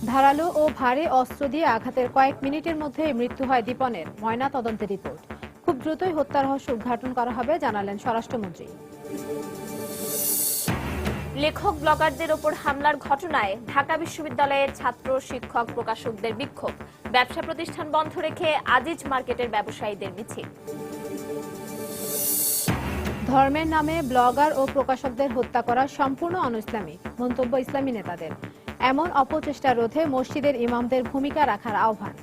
ধারালো ও ভারী অস্ত্র দিয়ে আঘাতের কয়েক মিনিটের মধ্যে মৃত্যু হয় দীপনের, ময়না তদন্তের রিপোর্ট। খুব দ্রুতই হত্যা রহস্য উদ্ঘাটন করা হবে জানালেন স্বরাষ্ট্রমন্ত্রী। লেখক ব্লগারদের ওপর হামলার ঘটনায় ঢাকা বিশ্ববিদ্যালয়ের ছাত্র শিক্ষক প্রকাশকদের বিক্ষোভ, ব্যবসা প্রতিষ্ঠান বন্ধ রেখে আজিজ মার্কেটের ব্যবসায়ীদের মিছিল। ধর্মের নামে ব্লগার ও প্রকাশকদের হত্যা করা সম্পূর্ণ অনইসলামিক, মন্তব্য ইসলামী নেতাদের। এমন অপচেষ্টা রোধে মসজিদের ইমামদের ভূমিকা রাখার আহ্বান।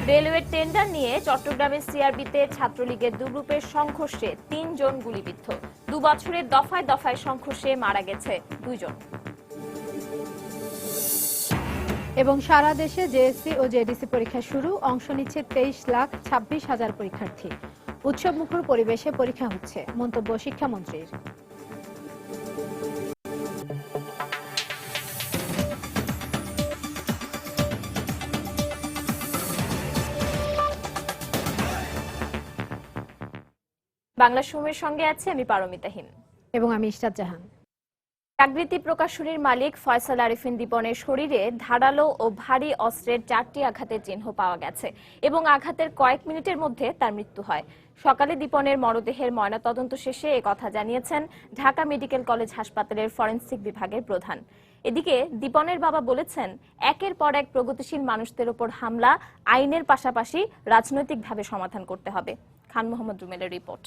রেলওয়ের টেন্ডার নিয়ে চট্টগ্রামের সিআরবিতে ছাত্রলীগের দু গ্রুপের সংঘর্ষে ৩ জন গুলিবিদ্ধ। ২ বছরের দফায় দফায় সংঘর্ষে মারা গেছে ২ জন। এবং সারা দেশে জেএসসি ও জেডিসি পরীক্ষা শুরু, অংশ নিচ্ছে ২৩,২৬,০০০ পরীক্ষার্থী। উৎসব মুখর পরিবেশে পরীক্ষা হচ্ছে, মন্তব্য শিক্ষামন্ত্রীর। বাংলা সময়ের সঙ্গে আছে আমি পারমিতা হিম এবং আমি ইশরাত জাহান। জাগৃতি প্রকাশনীর মালিক ফয়সাল আরিফিন দীপনের শরীরে ধারালো ও ভারী অস্ত্রের ৪টি আঘাতের চিহ্ন পাওয়া গেছে এবং আঘাতের কয়েক মিনিটের মধ্যে তার মৃত্যু হয়। সকালে দীপনের মরদেহের ময়নাতদন্ত শেষে একথা জানিয়েছেন ঢাকা মেডিকেল কলেজ হাসপাতালের ফরেনসিক বিভাগের প্রধান। এদিকে দীপনের বাবা বলেছেন, একের পর এক প্রগতিশীল মানুষদের ওপর হামলা আইনের পাশাপাশি রাজনৈতিকভাবে সমাধান করতে হবে। খান মোহাম্মদ রুমেলের রিপোর্ট।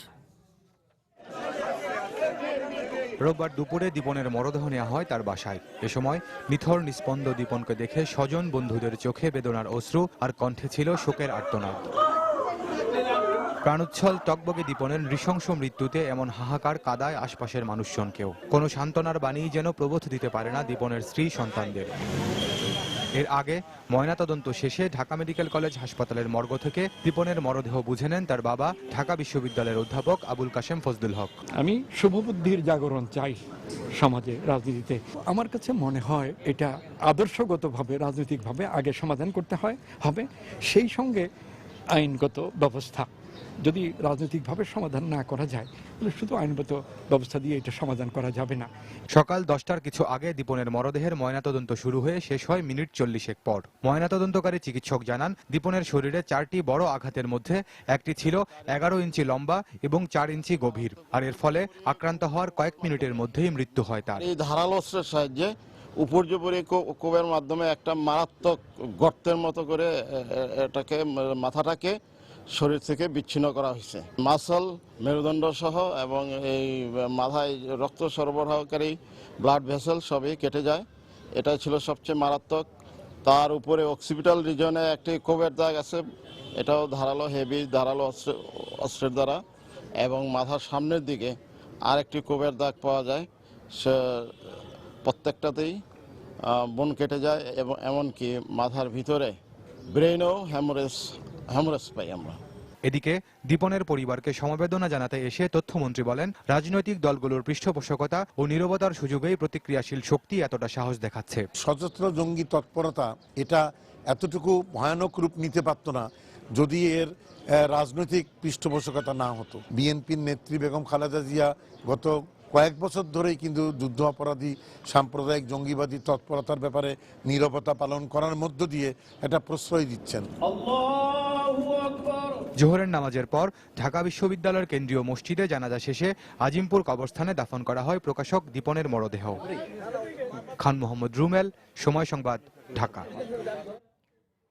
রোববার দুপুরে দীপনের মরদেহ নেওয়া হয় তার বাসায়। এ সময় নিথর নিস্পন্দ দীপনকে দেখে স্বজন বন্ধুদের চোখে বেদনার অশ্রু আর কণ্ঠে ছিল শোকের আর্তনাদ। প্রাণোচ্ছল টকবগে দীপনের নৃশংস মৃত্যুতে এমন হাহাকার কাদায় আশপাশের মানুষজনকেও। কোনো সান্ত্বনার বাণী যেন প্রবোধ দিতে পারে না দীপনের স্ত্রী সন্তানদের। এর আগে ময়নাতদন্ত শেষে ঢাকা মেডিকেল কলেজ হাসপাতালের মর্গ থেকে দীপনের মরদেহ বুঝে নেন তার বাবা ঢাকা বিশ্ববিদ্যালয়ের অধ্যাপক আবুল কাশেম ফজলুল হক। আমি শুভবুদ্ধির জাগরণ চাই সমাজে, রাজনীতিতে। আমার কাছে মনে হয় এটা আদর্শগতভাবে রাজনৈতিকভাবে আগে সমাধান করতে হবে, সেই সঙ্গে আইনগত ব্যবস্থা। যদি রাজনৈতিকভাবে সমাধান না করা যায় তাহলে শুধু আইনগত ব্যবস্থা দিয়ে এটা সমাধান করা যাবে না। সকাল 10টার কিছু আগে দীপনের মরদেহের ময়নাতদন্ত শুরু হয়ে শেষ হয় মিনিট 40 পর। ময়নাতদন্তকারী চিকিৎসক জানান, দীপনের শরীরে 4টি বড় আঘাতের মধ্যে একটি ছিল 11 ইঞ্চি লম্বা এবং 4 ইঞ্চি গভীর, আর এর ফলে আক্রান্ত হওয়ার কয়েক মিনিটের মধ্যেই মৃত্যু হয় তার। এই ধারালো অস্ত্রের সাহায্যে উপর্যুপরি কোবের মাধ্যমে একটা মারাত্মক গর্তের মতো করে এটাকে মাথাটাকে শরীর থেকে বিচ্ছিন্ন করা হয়েছে। মাসল, মেরুদণ্ড সহ এবং এই মাথায় রক্ত সরবরাহকারী ব্লাড ভেসেল সবই কেটে যায়। এটাই ছিল সবচেয়ে মারাত্মক। তার উপরে অক্সিপিটাল রিজনে একটি কোবের দাগ আছে, এটাও ধারালো ধারালো অস্ত্রের দ্বারা, এবং মাথার সামনের দিকে আরেকটি কোবের দাগ পাওয়া যায়। সে প্রত্যেকটাতেই বোন কেটে যায় এবং এমনকি মাথার ভিতরে ব্রেইনও হ্যামরেজ পাই আমরা। এদিকে দীপনের পরিবারকে সমবেদনা জানাতে এসে তথ্যমন্ত্রী বলেন, রাজনৈতিক দলগুলোর পৃষ্ঠপোষকতা ও নীরবতার সুযোগেই প্রতিক্রিয়াশীল শক্তি এতটা সাহস দেখাচ্ছে। সশস্ত্র জঙ্গি তৎপরতা এটা এতটুকু ভয়ানক রূপ নিতে পারত না যদি এর রাজনৈতিক পৃষ্ঠপোষকতা না হতো। বিএনপির নেত্রী বেগম খালেদা জিয়া গত কয়েক বছর ধরেই কিন্তু যুদ্ধ অপরাধী সাম্প্রদায়িক জঙ্গিবাদী তৎপরতার ব্যাপারে নীরবতা পালন করার মধ্য দিয়ে এটা প্রশ্রয় দিচ্ছেন। জোহরের নামাজের পর ঢাকা বিশ্ববিদ্যালয়ের কেন্দ্রীয় মসজিদে জানাজা শেষে আজিমপুর কবরস্থানে দাফন করা হয় প্রকাশক দীপনের মরদেহ। খান মোহাম্মদ রুমেল, সময় সংবাদ, ঢাকা।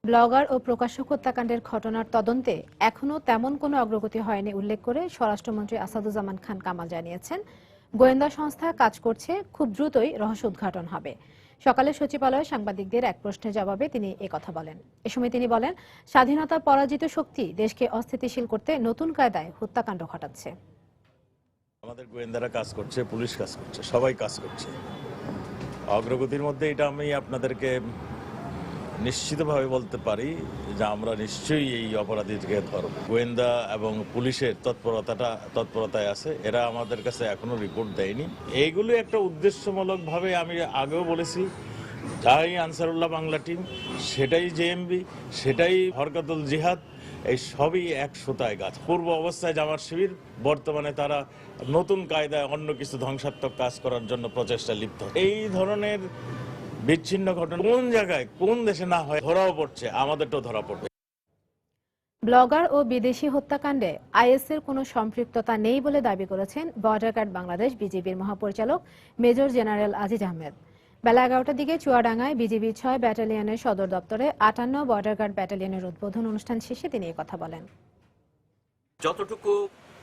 ব্লগার ও প্রকাশক হত্যাকাণ্ডের ঘটনার তদন্তে এখনো তেমন কোনো অগ্রগতি হয়নি উল্লেখ করে স্বরাষ্ট্রমন্ত্রী আসাদুজ্জামান খান কামাল জানিয়েছেন, গোয়েন্দা সংস্থা কাজ করছে, খুব দ্রুতই রহস্য উদ্ঘাটন হবে। সকালে সচিবালয়ে সাংবাদিকদের এক প্রশ্নের জবাবে তিনি একথা বলেন। এ সময় তিনি বলেন, স্বাধীনতার পরাজিত শক্তি দেশকে অস্থিতিশীল করতে নতুন কায়দায় হত্যাকাণ্ড ঘটাচ্ছে। আমাদের গোয়েন্দারা কাজ করছে, পুলিশ কাজ করছে, সবাই কাজ করছে। অগ্রগতির মধ্যে এটা আমি আপনাদেরকে নিশ্চিতভাবে বলতে পারি যে আমরা নিশ্চয়ই এই অপরাধীকে ধরব। গোয়েন্দা এবং পুলিশের তৎপরতায় আছে, এরা আমাদের কাছে এখনো রিপোর্ট দেয়নি। এইগুলো একটা উদ্দেশ্যমূলকভাবে, আমি আগেও বলেছি, যাই আনসারুল্লাহ বাংলা টিম, সেটাই জেএমবি, সেটাই হরকাতুল জিহাদ, এই সবই এক সুতায় গাছ। পূর্ব অবস্থায় জামাত শিবির, বর্তমানে তারা নতুন কায়দায় অন্য কিছু ধ্বংসাত্মক কাজ করার জন্য প্রচেষ্টা লিপ্ত। এই ধরনের বিচ্ছিন্ন ঘটনা কোন জায়গায় কোন দেশে না হয় ধরাও পড়ছে, আমাদেরটাও ধরা পড়বে। ব্লগার ও বিদেশি হত্যাকাণ্ডে আইএসের কোনো সম্পৃক্ততা নেই বলে দাবি করেছেন বর্ডার গার্ড বাংলাদেশ বিজিবির মহাপরিচালক মেজর জেনারেল আজিজ আহমেদ। বেলা 11টার দিকে চুয়াডাঙ্গায় বিজিবি 6 ব্যাটালিয়নের সদর দপ্তরে 58 বর্ডার গার্ড ব্যাটালিয়নের উদ্বোধন অনুষ্ঠান শেষে তিনি এই কথা বলেন। যতটুকু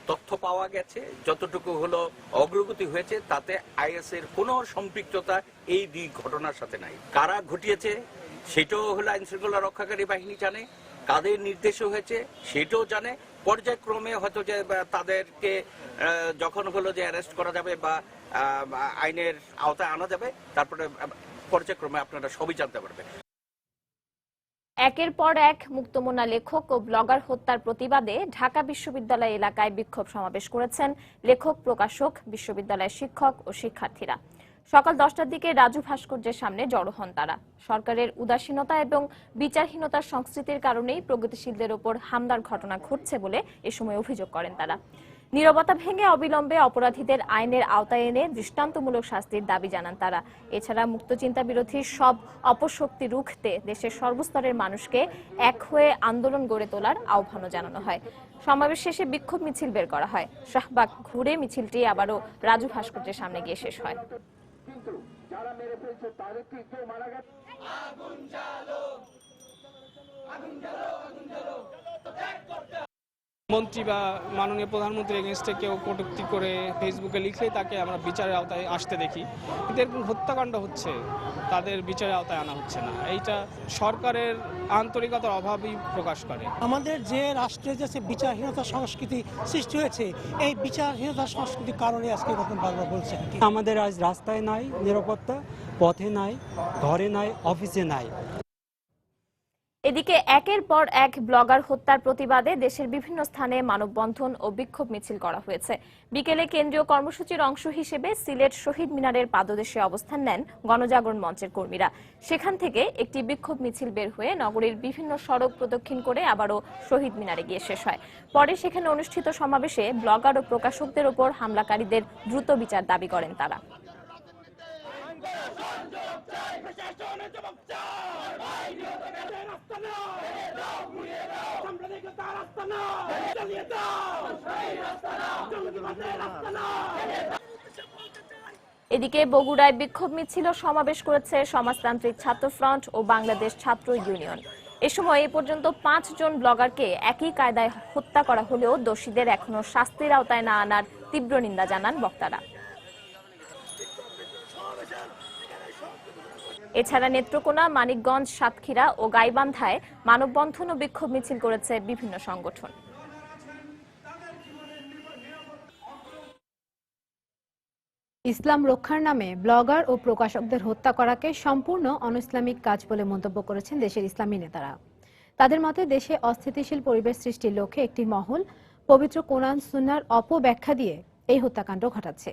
তথ্য পাওয়া গেছে, যতটুকু হলো অগ্রগতি হয়েছে, তাতে আইএসের কোনো সম্পৃক্ততা এই দুই ঘটনার সাথে নাই। কারা ঘটিয়েছে সেটাও হলো আইন শৃঙ্খলা রক্ষাকারী বাহিনী জানে, কাদের নির্দেশও হয়েছে সেটাও জানে। পর্যায়ক্রমে হয়তো যে তাদেরকে যখন হলো যে অ্যারেস্ট করা যাবে বা আইনের আওতায় আনা যাবে, তারপরে পর্যায়ক্রমে আপনারা সবই জানতে পারবেন। একের পর এক মুক্তমনা লেখক ও ব্লগার হত্যার প্রতিবাদে ঢাকা বিশ্ববিদ্যালয় এলাকায় বিক্ষোভ সমাবেশ করেছেন লেখক, প্রকাশক, বিশ্ববিদ্যালয়ের শিক্ষক ও শিক্ষার্থীরা। সকাল 10টার দিকে রাজু ভাস্কর্যের সামনে জড়ো হন তারা। সরকারের উদাসীনতা এবং বিচারহীনতার সংস্কৃতির কারণেই প্রগতিশীলদের ওপর হামলার ঘটনা ঘটছে বলে এ সময় অভিযোগ করেন তারা। নীরবতা ভেঙে অবিলম্বে অপরাধীদের আইনের আওতায় এনে দৃষ্টান্তমূলক শাস্তির দাবি জানান তারা। এছাড়া মুক্তচিন্তা বিরোধী সব অপশক্তি রুখতে দেশের সর্বস্তরের মানুষকে এক হয়ে আন্দোলন গড়ে তোলার আহ্বানও জানানো হয়। সমাবেশ শেষে বিক্ষোভ মিছিল বের করা হয়। শাহবাগ ঘুরে মিছিলটি আবারও রাজু ভাস্কর্যের সামনে গিয়ে শেষ হয়। মন্ত্রী বা মাননীয় প্রধানমন্ত্রীর এগেনস্টে কেউ কটূক্তি করে ফেসবুকে লিখলেই তাকে আমরা বিচারের আওতায় আসতে দেখি, কিন্তু এরকম হত্যাকাণ্ড হচ্ছে, তাদের বিচারের আওতায় আনা হচ্ছে না। এইটা সরকারের আন্তরিকতার অভাবই প্রকাশ করে। আমাদের যে রাষ্ট্রে যে বিচারহীনতা সংস্কৃতি সৃষ্টি হয়েছে, এই বিচারহীনতা সংস্কৃতির কারণে আজকে এরকম বারবার বলছে। আমাদের আজ রাস্তায় নাই নিরাপত্তা, পথে নাই, ঘরে নাই, অফিসে নাই। এদিকে একের পর এক ব্লগার হত্যার প্রতিবাদে দেশের বিভিন্ন স্থানে মানববন্ধন ও বিক্ষোভ মিছিল করা হয়েছে। বিকেলে কেন্দ্রীয় কর্মসূচির অংশ হিসেবে সিলেট শহীদ মিনারের পাদদেশে অবস্থান নেন গণজাগরণ মঞ্চের কর্মীরা। সেখান থেকে একটি বিক্ষোভ মিছিল বের হয়ে নগরীর বিভিন্ন সড়ক প্রদক্ষিণ করে আবারও শহীদ মিনারে গিয়ে শেষ হয়। পরে সেখানে অনুষ্ঠিত সমাবেশে ব্লগার ও প্রকাশকদের ওপর হামলাকারীদের দ্রুত বিচার দাবি করেন তারা। এদিকে বগুড়ায় বিক্ষোভ মিছিল ও সমাবেশ করেছে সমাজতান্ত্রিক ছাত্র ফ্রন্ট ও বাংলাদেশ ছাত্র ইউনিয়ন। এ সময় এ পর্যন্ত 5 জন ব্লগারকে একই কায়দায় হত্যা করা হলেও দোষীদের এখনো শাস্তির আওতায় না আনার তীব্র নিন্দা জানান বক্তারা। এছাড়া নেত্রকোনা, মানিকগঞ্জ, সাতক্ষীরা ও গাইবান্ধায় মানববন্ধন ও বিক্ষোভ মিছিল করেছে বিভিন্ন সংগঠন। ইসলাম রক্ষার নামে ব্লগার ও প্রকাশকদের হত্যা করাকে সম্পূর্ণ অনইসলামিক কাজ বলে মন্তব্য করেছেন দেশের ইসলামী নেতারা। তাদের মতে দেশে অস্থিতিশীল পরিবেশ সৃষ্টির লক্ষ্যে একটি মহল পবিত্র কোরআন সুন্নাহর অপব্যাখ্যা দিয়ে এই হত্যাকাণ্ড ঘটাচ্ছে।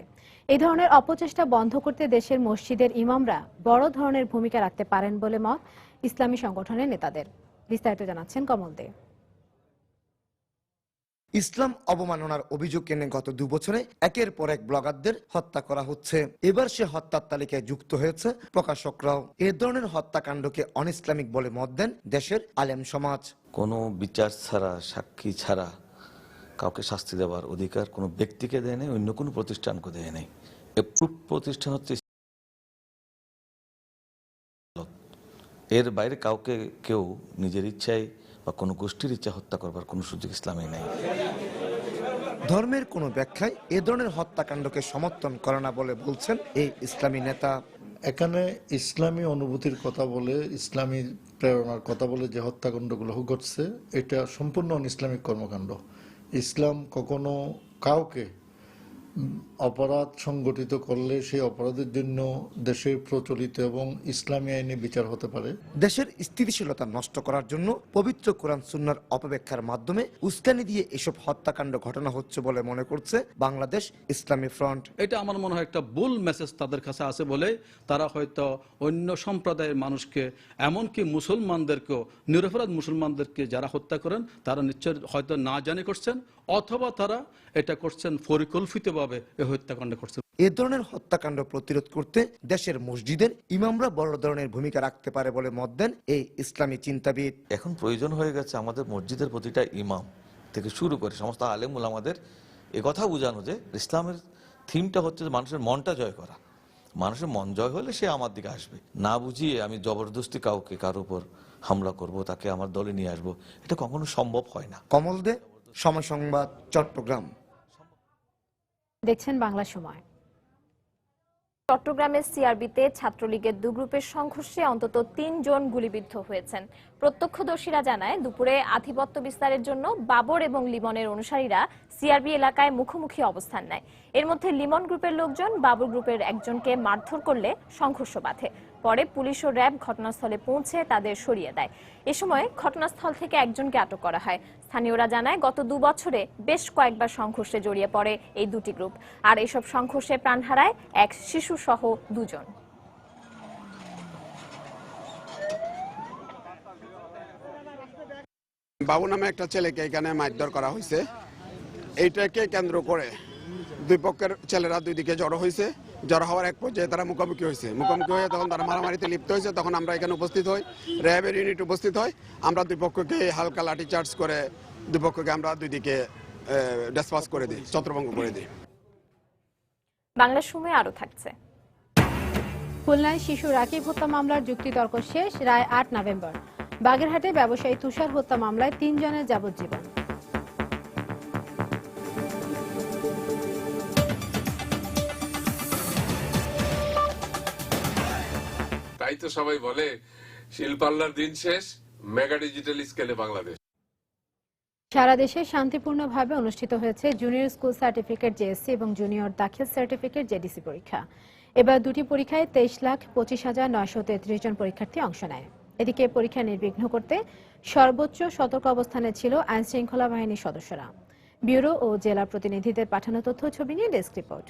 এই ধরনের অপচেষ্টা বন্ধ করতে দেশের মসজিদের ইমামরা বড় ধরনের ভূমিকা রাখতে পারেন বলে মত ইসলামী সংগঠনের নেতাদের। বিস্তারিত জানাচ্ছেন কমল দে। ইসলাম অবমাননার অভিযোগ এনে গত 2 বছরে একের পর এক ব্লগারদের হত্যা করা হচ্ছে। এবার সে হত্যার তালিকায় যুক্ত হয়েছে প্রকাশকরাও। এ ধরনের হত্যাকাণ্ডকে অনইসলামিক বলে মত দেন দেশের আলেম সমাজ। কোনো বিচার ছাড়া, সাক্ষী ছাড়া কাউকে শাস্তি দেওয়ার অধিকার কোনো ব্যক্তিকে দেয় নেই, অন্য কোনো প্রতিষ্ঠানকে দেয় নেই। এপ্রুভ প্রতিষ্ঠান হচ্ছে, এর বাইরে কাউকে কেউ নিজের ইচ্ছায় বা কোনো গোষ্ঠীর ইচ্ছা হত্যা করবার কোনো সুযোগ ইসলামে নেই। ধর্মের কোনো ব্যাখ্যায় এ ধরনের হত্যাকাণ্ডকে সমর্থন করে না বলে বলছেন এই ইসলামী নেতা। এখানে ইসলামী অনুভূতির কথা বলে, ইসলামী প্রেরণার কথা বলে যে হত্যাকাণ্ডগুলো ঘটছে, এটা সম্পূর্ণ ইসলামিক কর্মকাণ্ড। ইসলাম কখনো কাউকে অপরাধ সংগঠিত করলে সেই অপরাধের জন্য দেশের প্রচলিত এবং ইসলামী আইনে বিচার হতে পারে। দেশের স্থিতিশীলতা নষ্ট করার জন্য পবিত্র কোরআন সুন্নাহর অপব্যাখ্যার মাধ্যমে উস্কানি দিয়ে এসব হত্যাকাণ্ড ঘটনা হচ্ছে বলে মনে করছে বাংলাদেশ ইসলামী ফ্রন্ট। এটা আমার মনে হয় একটা ভুল মেসেজ তাদের কাছে আছে বলে তারা হয়তো অন্য সম্প্রদায়ের মানুষকে, এমনকি মুসলমানদেরকেও, নিরপরাধ মুসলমানদেরকে যারা হত্যা করেন তারা নিশ্চয় হয়তো না জানে করছেন, অথবা তারা এটা করছেন পরিকল্পিতভাবে এই হত্যাকাণ্ড করছেন। এ ধরনের হত্যাকাণ্ড প্রতিরোধ করতে দেশের মসজিদের ইমামরা বড় ধরনের ভূমিকা রাখতে পারে বলে মত দেন এই ইসলামী চিন্তাবিদ। এখন প্রয়োজন হয়ে গেছে আমাদের মসজিদের প্রতিটা ইমাম থেকে শুরু করে সমস্ত আলেম ওলামাদের একথা বোঝানো যে ইসলামের থিমটা হচ্ছে মানুষের মনটা জয় করা। মানুষের মন জয় হলে সে আমার দিকে আসবে। না বুঝিয়ে আমি জবরদস্তি কাউকে কার উপর হামলা করব, তাকে আমার দলে নিয়ে আসবো, এটা কখনো সম্ভব হয় না। কমল দে, সময় সংবাদ, চট্টগ্রাম। দেখছেন বাংলা সময়। চট্টগ্রামের সিআরবিতে ছাত্রলীগের দু গ্রুপের সংঘর্ষে অন্তত ৩ জন গুলিবিদ্ধ হয়েছেন। প্রত্যক্ষদর্শীরা জানায় দুপুরে আধিপত্য বিস্তারের জন্য বাবর এবং লিমনের অনুসারীরা সিআরবি এলাকায় মুখোমুখি অবস্থান নেয়। এর মধ্যে লিমন গ্রুপের লোকজন বাবর গ্রুপের একজনকে মারধর করলে সংঘর্ষ বাধে। পরে পুলিশ ও র্যাব ঘটনাস্থলে পৌঁছে তাদের সরিয়ে দেয়। এ সময় ঘটনাস্থল থেকে একজনকে আটক করা হয়। স্থানীয়রা জানায় গত 2 বছরে বেশ কয়েকবার সংঘর্ষে জড়িয়ে পড়ে এই দুটি গ্রুপ। আর এসব সংঘর্ষে প্রাণ হারায় এক শিশু সহ 2 জন। বাবু নামে একটা ছেলেকে এখানে মারধর করা হয়েছে। এইটাকে কেন্দ্র করে দুই পক্ষের ছেলেরা দুই দিকে জড়ো হয়েছে। জড়ো হওয়ার এক পর্যায়ে তারা মুখোমুখি হয়েছে। মুখোমুখি হয়ে তখন তারা মারামারিতে লিপ্ত হয়েছে। তখন আমরা এখানে উপস্থিত হই, র্যাবের ইউনিট উপস্থিত হয়। আমরা দুই পক্ষকে হালকা লাঠি চার্জ করে দুই পক্ষকে আমরা দুই দিকে ডিসপাস করে দিই, ছত্রভঙ্গ করে দিই। বাংলা সময় আরো থাকছে। খুলনায় শিশু রাকিব হত্যা মামলার যুক্তিতর্ক শেষ, রায় 8 নভেম্বর। বাগেরহাটে ব্যবসায়ী তুষার হত্যা মামলায় 3 জনের যাবজ্জীবন। তাই তো সবাই বলে শিল্পাল্লার দিন শেষ, মেগা ডিজিটাল স্কেলে বাংলাদেশ। সারা দেশে শান্তিপূর্ণভাবে অনুষ্ঠিত হয়েছে জুনিয়র স্কুল সার্টিফিকেট জেএসসি এবং জুনিয়র দাখিল সার্টিফিকেট জেডিসি পরীক্ষা। এবার দুটি পরীক্ষায় 23,25,933 জন পরীক্ষার্থী অংশ নেয়। এদিকে পরীক্ষা নির্বিঘ্ন করতে সর্বোচ্চ সতর্ক অবস্থানে ছিল আইন শৃঙ্খলা বাহিনীর সদস্যরা। ব্যুরো ও জেলার প্রতিনিধিদের পাঠানো তথ্য ছবি নিয়ে ডেস্ক রিপোর্ট।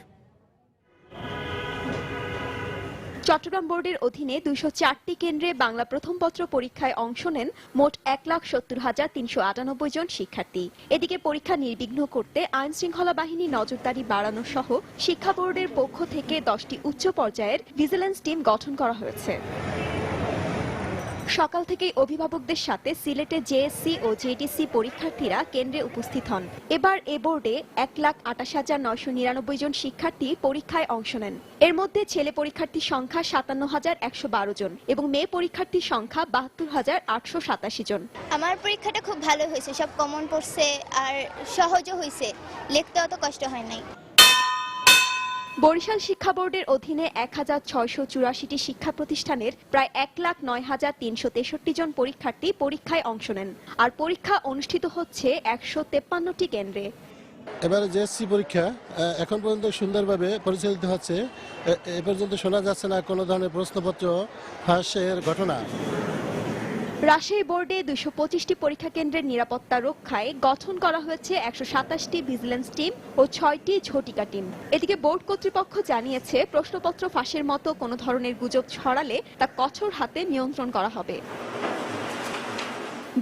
চট্টগ্রাম বোর্ডের অধীনে 204টি কেন্দ্রে বাংলা প্রথম পত্র পরীক্ষায় অংশ নেন মোট 1,70,398 জন শিক্ষার্থী। এদিকে পরীক্ষা নির্বিঘ্ন করতে আইন শৃঙ্খলা বাহিনী নজরদারি বাড়ানো সহ শিক্ষা বোর্ডের পক্ষ থেকে 10টি উচ্চ পর্যায়ের ভিজিলেন্স টিম গঠন করা হয়েছে। সকাল থেকেই অভিভাবকদের সাথে সিলেটে জেএসসি ও জেডিসি পরীক্ষার্থীরা কেন্দ্রে উপস্থিত হন। এবার এ বোর্ডে 1,28,999 জন শিক্ষার্থী পরীক্ষায় অংশ নেন। এর মধ্যে ছেলে পরীক্ষার্থীর সংখ্যা 57,112 জন এবং মেয়ে পরীক্ষার্থীর সংখ্যা 72,887 জন। আমার পরীক্ষাটা খুব ভালো হয়েছে, সব কমন পড়ছে আর সহজও হয়েছে, লিখতে অত কষ্ট হয় নাই। বরিশাল শিক্ষা বোর্ডের অধীনে 1,684টি শিক্ষা প্রতিষ্ঠানের প্রায় 1,09,363 জন পরীক্ষার্থী পরীক্ষায় অংশ নেন। আর পরীক্ষা অনুষ্ঠিত হচ্ছে 153টি কেন্দ্রে। এবারে জেএসসি পরীক্ষা এখন পর্যন্ত সুন্দরভাবে পরিচালিত হচ্ছে। এ পর্যন্ত শোনা যাচ্ছে না কোনো ধরনের প্রশ্নপত্র ফাঁসের ঘটনা। রাজশাহী বোর্ডে 225টি পরীক্ষা কেন্দ্রের নিরাপত্তা রক্ষায় গঠন করা হয়েছে 127টি ভিজিলেন্স টিম ও 6টি ঝটিকা টিম। এদিকে বোর্ড কর্তৃপক্ষ জানিয়েছে প্রশ্নপত্র ফাঁসের মতো কোনো ধরনের গুজব ছড়ালে তা কঠোর হাতে নিয়ন্ত্রণ করা হবে।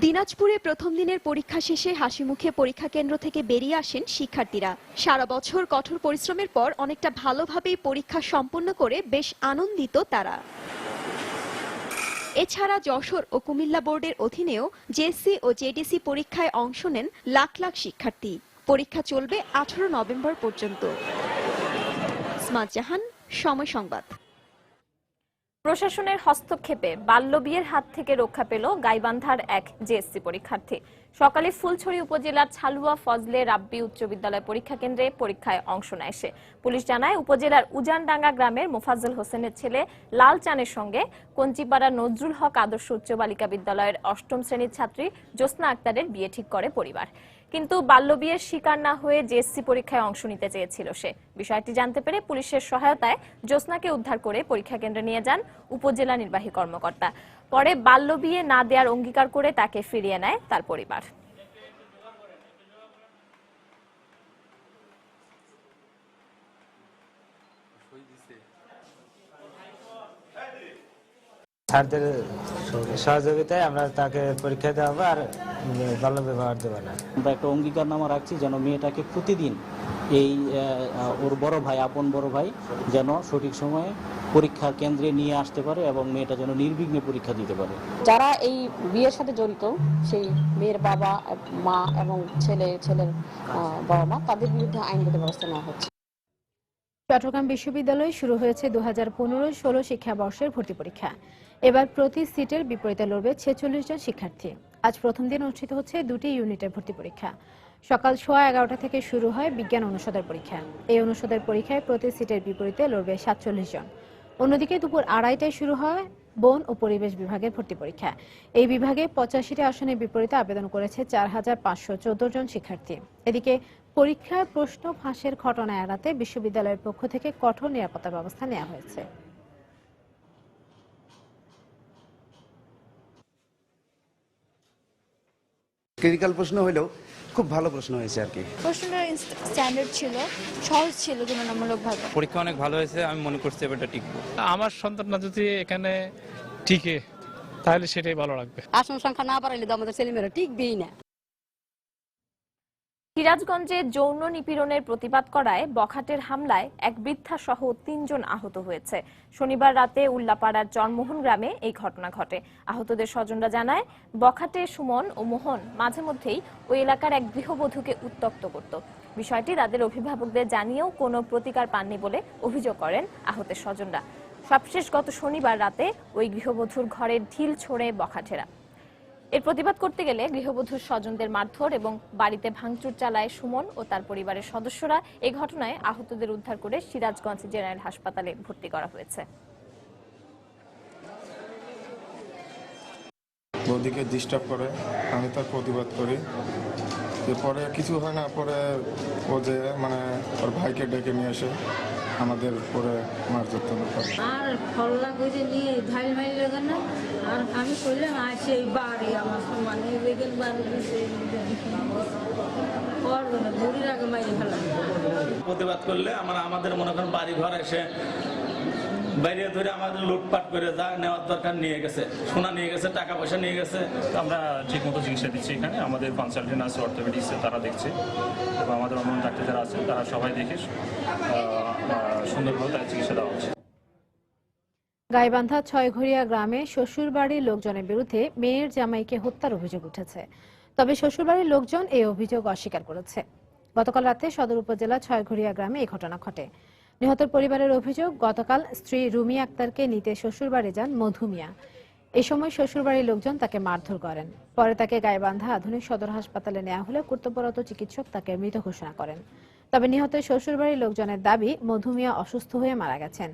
দিনাজপুরে প্রথম দিনের পরীক্ষা শেষে হাসিমুখে পরীক্ষা কেন্দ্র থেকে বেরিয়ে আসেন শিক্ষার্থীরা। সারা বছর কঠোর পরিশ্রমের পর অনেকটা ভালোভাবেই পরীক্ষা সম্পন্ন করে বেশ আনন্দিত তারা। এছাড়া যশোর ও কুমিল্লা বোর্ডের অধীনেও জেএসসি ও জেডিসি পরীক্ষায় অংশ নেন লাখ লাখ শিক্ষার্থী। পরীক্ষা চলবে 18 নভেম্বর পর্যন্ত। ইসমাত জাহান, সময় সংবাদ। প্রশাসনের হস্তক্ষেপে বাল্যবিয়ের হাত থেকে রক্ষা পেল গাইবান্ধার এক জেএসসি পরীক্ষার্থী। সকালে ফুলছড়ি উপজেলার ছালুয়া ফজলে রাব্বি উচ্চ বিদ্যালয় পরীক্ষা কেন্দ্রে পরীক্ষায় অংশ নেয় সে। পুলিশ জানায় উপজেলার উজানডাঙ্গা গ্রামের মোফাজ্জল হোসেনের ছেলে লাল চানের সঙ্গে কঞ্চিপাড়া নজরুল হক আদর্শ উচ্চ বালিকা বিদ্যালয়ের 8ম শ্রেণীর ছাত্রী জ্যোৎস্না আক্তারের বিয়ে ঠিক করে পরিবার। কিন্তু বাল্যবিয়ের শিকার না হয়ে জেএসসি পরীক্ষায় অংশ নিতে চেয়েছিল সে। বিষয়টি জানতে পেরে পুলিশের সহায়তায় জ্যোৎস্নাকে উদ্ধার করে পরীক্ষা কেন্দ্রে নিয়ে যান উপজেলা নির্বাহী কর্মকর্তা। পরে বাল্যবিয়ে না দেওয়ার অঙ্গীকার করে তাকে ফিরিয়ে নেয় তার পরিবার। স্যারদের সহযোগিতায় আমরা তাকে পরীক্ষা দেওয়া হবে আর বাল্য ব্যবহার দেবো না। আমরা একটা অঙ্গীকারনামা রাখছি যেন মেয়েটাকে প্রতিদিন এই ওর বড় ভাই, আপন বড় ভাই যেন সঠিক সময়ে পরীক্ষা কেন্দ্রে নিয়ে আসতে পারে এবং মেয়েটা যেন নির্বিঘ্নে পরীক্ষা দিতে পারে। যারা এই বিয়ের সাথে জড়িত সেই মেয়ের বাবা, মা এবং ছেলের বাবা মা, তাদের বিরুদ্ধে আইনগত ব্যবস্থা নেওয়া হচ্ছে। চট্টগ্রাম বিশ্ববিদ্যালয়ে শুরু হয়েছে 2015-16 শিক্ষাবর্ষের ভর্তি পরীক্ষা। এবার প্রতি সিটের বিপরীতে লড়বে 46 জন শিক্ষার্থী। আজ প্রথম দিন অনুষ্ঠিত হচ্ছে 2টি ইউনিটের ভর্তি পরীক্ষা। সকাল 11:15 থেকে শুরু হয় বিজ্ঞান অনুষদের পরীক্ষা। এই অনুষদের পরীক্ষায় প্রতি সিটের বিপরীতে লড়বে 47 জন। অন্যদিকে দুপুর 2:30টায় শুরু হয় বন ও পরিবেশ বিভাগের ভর্তি পরীক্ষা। এই বিভাগে 85টি আসনের বিপরীতে আবেদন করেছে 4514 জন শিক্ষার্থী। এদিকে পরীক্ষায় প্রশ্ন ফাঁসের ঘটনা এড়াতে বিশ্ববিদ্যালয়ের পক্ষ থেকে কঠোর নিরাপত্তা ব্যবস্থা নেওয়া হয়েছে। ক্রিটিক্যাল প্রশ্ন হলেও খুব ভালো প্রশ্ন হয়েছে আর কি। প্রশ্নটা স্ট্যান্ডার্ড ছিল, সহজ ছিল তুলনামূলকভাবে। পরীক্ষা অনেক ভালো হয়েছে, আমি মনে করছি এবারটা টিকবো। আমার সন্তানরা যদি এখানে টিকে তাহলে সেটাই ভালো লাগবে। আসন সংখ্যা না বাড়াইলে তো আমাদের ছেলেমেয়েরা টিকবেই না। সিরাজগঞ্জে যৌন নিপীড়নের প্রতিবাদ করায় বখাটের হামলায় এক বৃদ্ধা সহ 3 জন আহত হয়েছে। শনিবার রাতে উল্লাপাড়ার চরমোহন গ্রামে এই ঘটনা ঘটে। আহতদের স্বজনরা জানায়, বখাটে সুমন ও মোহন মাঝে মধ্যেই ওই এলাকার এক গৃহবধূকে উত্ত্যক্ত করত। বিষয়টি তাদের অভিভাবকদের জানিয়েও কোনো প্রতিকার পাননি বলে অভিযোগ করেন আহতের স্বজনরা। সবশেষ গত শনিবার রাতে ওই গৃহবধূর ঘরে ঢিল ছোড়ে বখাটেরা। এর প্রতিবাদ করতে গেলে গৃহবধূর স্বজনদের মারধর এবং বাড়িতে ভাঙচুর চালায় সুমন ও তার পরিবারের সদস্যরা। এই ঘটনায় আহতদের উদ্ধার করে সিরাজগঞ্জ জেনারেল হাসপাতালে ভর্তি করা হয়েছে। বৌদিকে ডিস্টার্ব করে, আমি তার প্রতিবাদ করি। এরপরে কিছু হয় না, পরে ও যে ওর ভাইকে ডেকে নিয়ে আসে আমাদের পরে মারধর করে। আর ফল্লা করে নিয়ে ঢাল মারি লাগে না, আর আমি করলাম আসে বাড়ি আমার সমানে বেগেন বাড়ি বুড়ির আগে মারি ফেলাম। প্রতিবাদ করলে আমাদের মনে করেন বাড়ি ঘর এসে বাইরে ধরে আমাদের লুটপাট করে যা নেওয়ার দরকার নিয়ে গেছে, সোনা নিয়ে গেছে, টাকা পয়সা নিয়ে গেছে। আমরা ঠিক মতো চিকিৎসা দিচ্ছি এখানে, আমাদের কনসালটেন্ট আছে, অর্থোপেডিক্স তারা দেখছে এবং আমাদের অন্যান্য ডাক্তার যারা আছে তারা সবাই দেখে সুন্দরভাবে তার চিকিৎসা দেওয়া হচ্ছে। গাইবান্ধা ছয়ঘরিয়া গ্রামে শ্বশুরবাড়ির লোকজনের বিরুদ্ধে মেয়ের জামাইকে হত্যার অভিযোগ উঠেছে। তবে শ্বশুরবাড়ির লোকজন এই অভিযোগ অস্বীকার করেছে। গতকাল রাতে সদর উপজেলা ছয়ঘরিয়া গ্রামে এই ঘটনা ঘটে। নিহতের পরিবারের অভিযোগ, গতকাল স্ত্রী রুমি আক্তারকে নিতে শ্বশুরবাড়ি যান মধু মিয়া। এই সময় শ্বশুরবাড়ির লোকজন তাকে মারধর করেন। পরে তাকে গাইবান্ধা আধুনিক সদর হাসপাতালে নেওয়া হলে কর্তব্যরত চিকিৎসক তাকে মৃত ঘোষণা করেন। তবে নিহতের শ্বশুরবাড়ির লোকজনের দাবি, মধু মিয়া অসুস্থ হয়ে মারা গেছেন।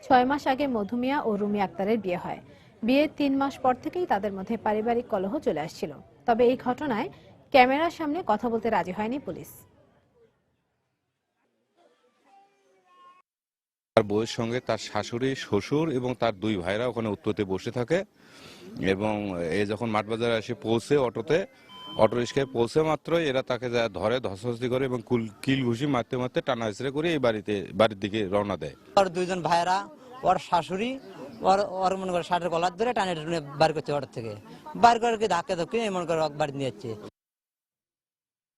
6 মাস আগে মধু মিয়া ও রুমি আক্তারের বিয়ে হয়। বিয়ের 3 মাস পর থেকেই তাদের মধ্যে পারিবারিক কলহ চলে আসছিল। তবে এই ঘটনায় ক্যামেরার সামনে কথা বলতে রাজি হয়নি পুলিশ। তার বউয়ের সঙ্গে তার শাশুড়ি, শ্বশুর এবং তার 2 ভাইরা ওখানে উত্তরতে বসে থাকে এবং এ যখন মাঠবাজারে এসে পৌঁছে অটো রিক্সায় পৌঁছে মাত্রই এরা তাকে ধরে ধস্তাধস্তি করে এবং কিল ঘুষি মারতে মারতে টানা হেঁচড়ে করে এই বাড়ির দিকে রওনা দেয়। ওর 2 জন ভাইরা, ওর শাশুড়ি ওর মনে করে শার্টের কলার ধরে টানে টুনে বার করছে, অটো থেকে বার করে ধাক্কা ধাক্কি মনে করে বাড়ি নিয়ে যাচ্ছে।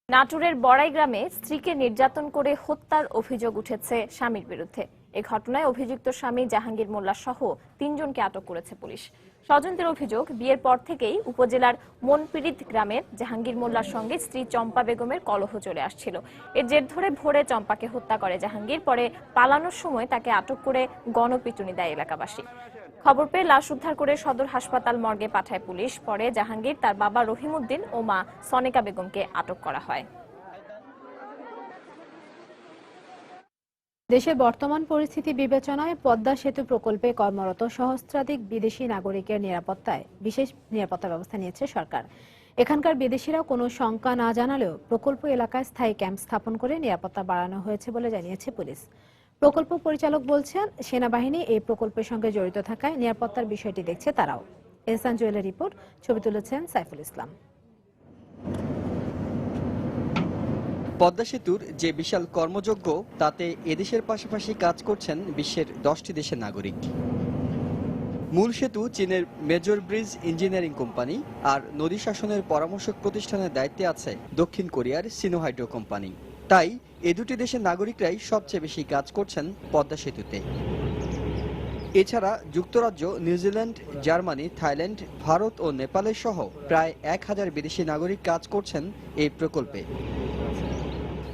নাটোরের বড়াই গ্রামে স্ত্রীকে নির্যাতন করে হত্যার অভিযোগ উঠেছে স্বামীর বিরুদ্ধে। এই ঘটনায় অভিযুক্ত স্বামী জাহাঙ্গীর মোল্লা সহ 3 জনকে আটক করেছে পুলিশ। স্বজনদের অভিযোগ, বিয়ের পর থেকেই উপজেলার মনপিরিত গ্রামের জাহাঙ্গীর মোল্লার সঙ্গে স্ত্রী চম্পা বেগমের কলহ চলে আসছিল। এর জের ধরে ভোরে চম্পাকে হত্যা করে জাহাঙ্গীর। পরে পালানোর সময় তাকে আটক করে গণপিটুনি দেয় এলাকাবাসী। খবর পেয়ে লাশ উদ্ধার করে সদর হাসপাতাল মর্গে পাঠায় পুলিশ। পরে জাহাঙ্গীর, তার বাবা রহিমউদ্দিন ও মা সনেকা বেগমকে আটক করা হয়। দেশের বর্তমান পরিস্থিতি বিবেচনায় পদ্মা সেতু প্রকল্পে কর্মরত সহস্রাধিক বিদেশি নাগরিকের নিরাপত্তায় বিশেষ নিরাপত্তা ব্যবস্থা নিয়েছে সরকার। এখানকার বিদেশিরা কোনো শঙ্কা না জানালেও প্রকল্প এলাকায় স্থায়ী ক্যাম্প স্থাপন করে নিরাপত্তা বাড়ানো হয়েছে বলে জানিয়েছে পুলিশ। প্রকল্প পরিচালক বলছেন, সেনাবাহিনী এই প্রকল্পের সঙ্গে জড়িত থাকায় নিরাপত্তার বিষয়টি দেখছে তারাও। এহসান জুয়েলের রিপোর্ট, ছবি তুলেছেন সাইফুল ইসলাম। পদ্মা সেতুর যে বিশাল কর্মযজ্ঞ, তাতে এদেশের পাশাপাশি কাজ করছেন বিশ্বের 10টি দেশের নাগরিক। মূল সেতু চীনের মেজর ব্রিজ ইঞ্জিনিয়ারিং কোম্পানি, আর নদী শাসনের পরামর্শক প্রতিষ্ঠানের দায়িত্বে আছে দক্ষিণ কোরিয়ার সিনোহাইড্রো কোম্পানি। তাই এ দুটি দেশের নাগরিকরাই সবচেয়ে বেশি কাজ করছেন পদ্মা সেতুতে। এছাড়া যুক্তরাজ্য, নিউজিল্যান্ড, জার্মানি, থাইল্যান্ড, ভারত ও নেপালের সহ প্রায় 1000 বিদেশি নাগরিক কাজ করছেন এই প্রকল্পে।